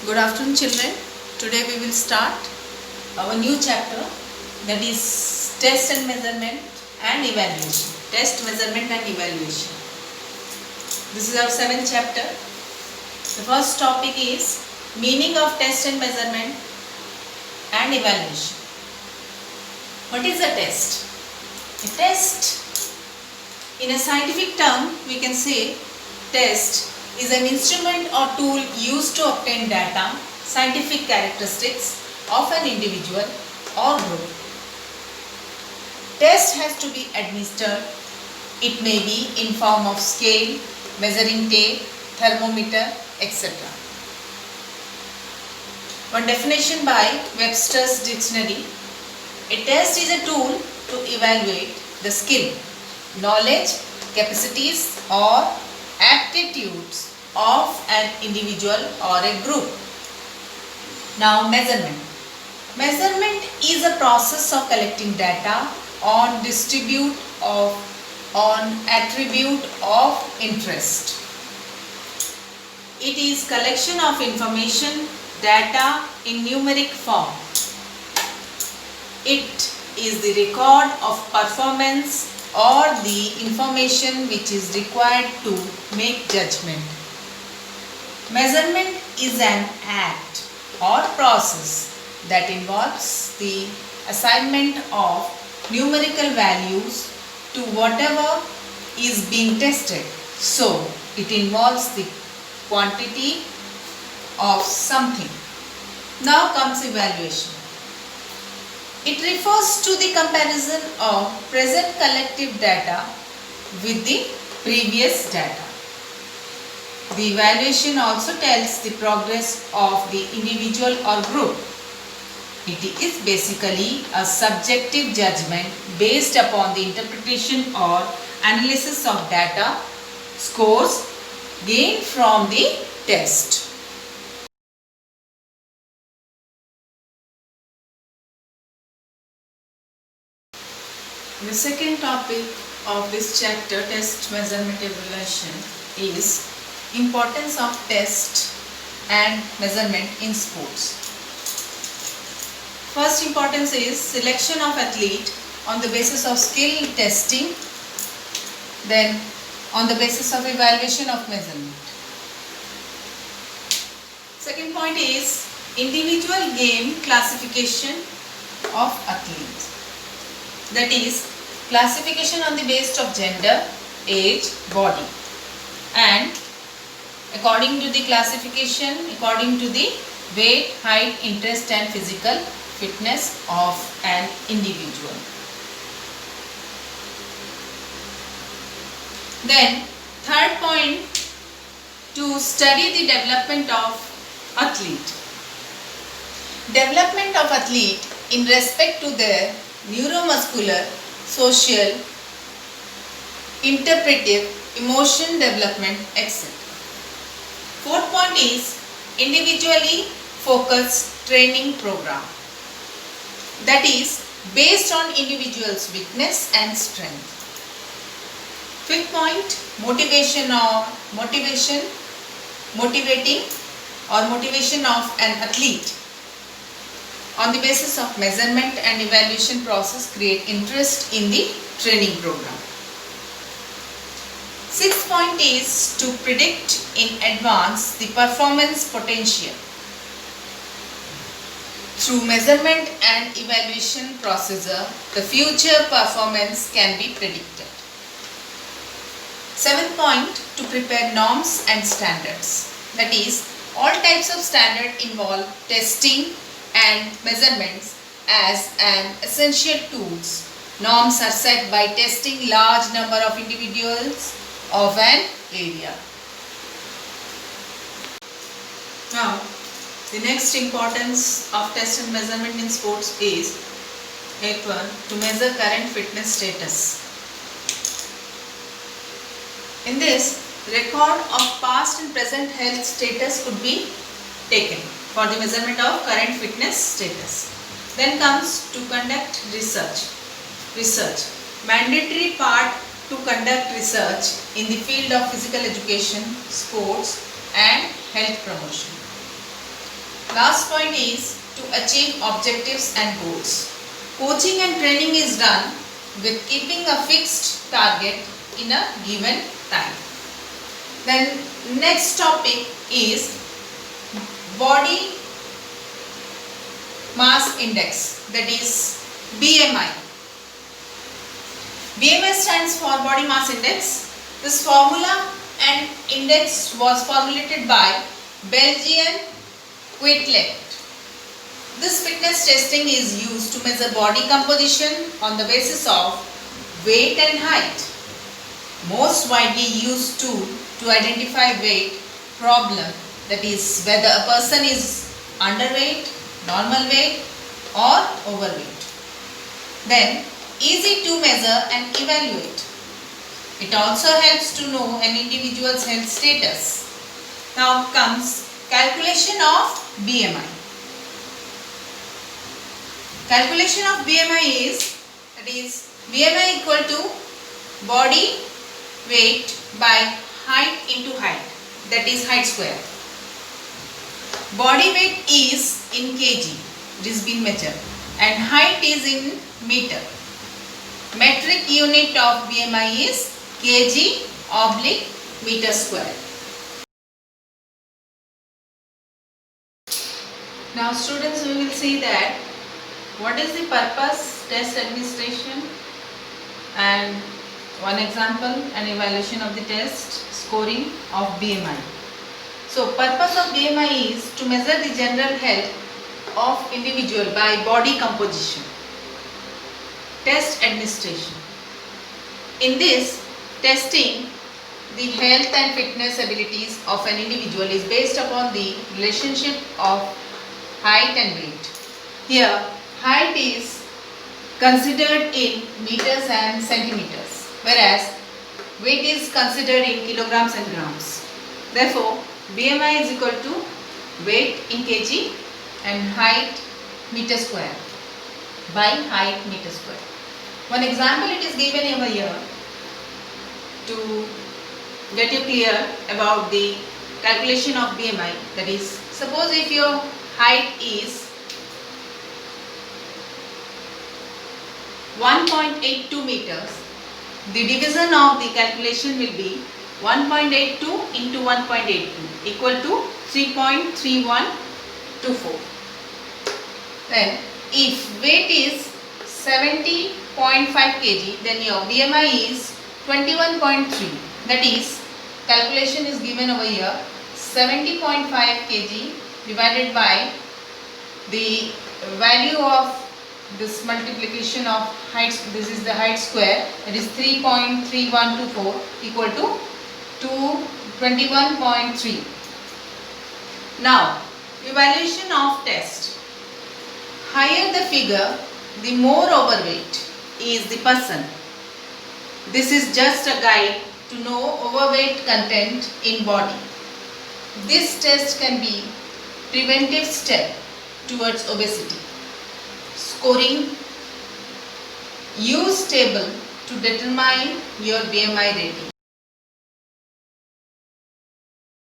Good afternoon, children. Today we will start our new chapter, that is test and measurement and evaluation. Test, measurement and evaluation. This is our 7th chapter. The first topic is meaning of test and measurement and evaluation. What is a test? A test, in a scientific term, we can say test is an instrument or tool used to obtain data, scientific characteristics of an individual or group. Test has to be administered. It may be in form of scale, measuring tape, thermometer, etc. One definition by Webster's Dictionary: a test is a tool to evaluate the skill, knowledge, capacities or aptitudes of an individual or a group. Now, measurement. Measurement is a process of collecting data on attribute of interest. It is collection of information, data in numeric form. It is the record of performance or the information which is required to make judgment. Measurement is an act or process that involves the assignment of numerical values to whatever is being tested. So, it involves the quantity of something. Now comes evaluation. It refers to the comparison of present collective data with the previous data. The evaluation also tells the progress of the individual or group. It is basically a subjective judgment based upon the interpretation or analysis of data, scores gained from the test. The second topic of this chapter, test, measurement, evaluation, is importance of test and measurement in sports. First importance is selection of athlete on the basis of skill testing, then on the basis of evaluation of measurement. Second point is individual game classification of athletes. That is, classification on the basis of gender, age, body, and according to the classification, according to the weight, height, interest and physical fitness of an individual. Then, third point, to study the development of athlete. Development of athlete in respect to their neuromuscular, social, interpretive, emotion development, etc. Fourth point is individually focused training program. That is based on individual's weakness and strength. Fifth point, motivation of an athlete on the basis of measurement and evaluation process create interest in the training program. Sixth point is to predict in advance the performance potential. Through measurement and evaluation procedure, the future performance can be predicted. Seventh point, to prepare norms and standards. That is, all types of standard involve testing and measurements as an essential tools. Norms are set by testing large number of individuals of an area. Now, the next importance of test and measurement in sports is 8th one, to measure current fitness status. In this, record of past and present health status could be taken for the measurement of current fitness status. Then comes to conduct research. Mandatory part to conduct research in the field of physical education, sports and health promotion. Last point is to achieve objectives and goals. Coaching and training is done with keeping a fixed target in a given time. Then next topic is body mass index, that is BMI. BMI stands for body mass index. This formula and index was formulated by Belgian Quetelet. This fitness testing is used to measure body composition on the basis of weight and height. Most widely used tool to identify weight problem, that is whether a person is underweight, normal weight or overweight. Then easy to measure and evaluate. It also helps to know an individual's health status. Now comes calculation of BMI. Calculation of BMI is, that is BMI equal to body weight by height into height, that is height square. Body weight is in kg, it is been measured, and height is in meter. Metric unit of BMI is kg/meter square. Now students, we will see that what is the purpose, test administration, and one example and evaluation of the test, scoring of BMI. So purpose of BMI is to measure the general health of individual by body composition. Test administration. In this testing, the health and fitness abilities of an individual is based upon the relationship of height and weight. Here, height is considered in meters and centimeters, whereas weight is considered in kilograms and grams. Therefore, BMI is equal to weight in kg and height meter square by height meter square. One example it is given over here to get you clear about the calculation of BMI. That is, suppose if your height is 1.82 meters, the division of the calculation will be 1.82 into 1.82 equal to 3.3124. Then if weight is 70.5 kg, then your BMI is 21.3. That is, calculation is given over here, 70.5 kg divided by the value of this multiplication of height, this is the height square, that is 3.3124 equal to 21.3. Now, evaluation of test. Higher the figure, the more overweight is the person. This is just a guide to know overweight content in body. This test can be preventive step towards obesity. Scoring. Use table to determine your BMI rating.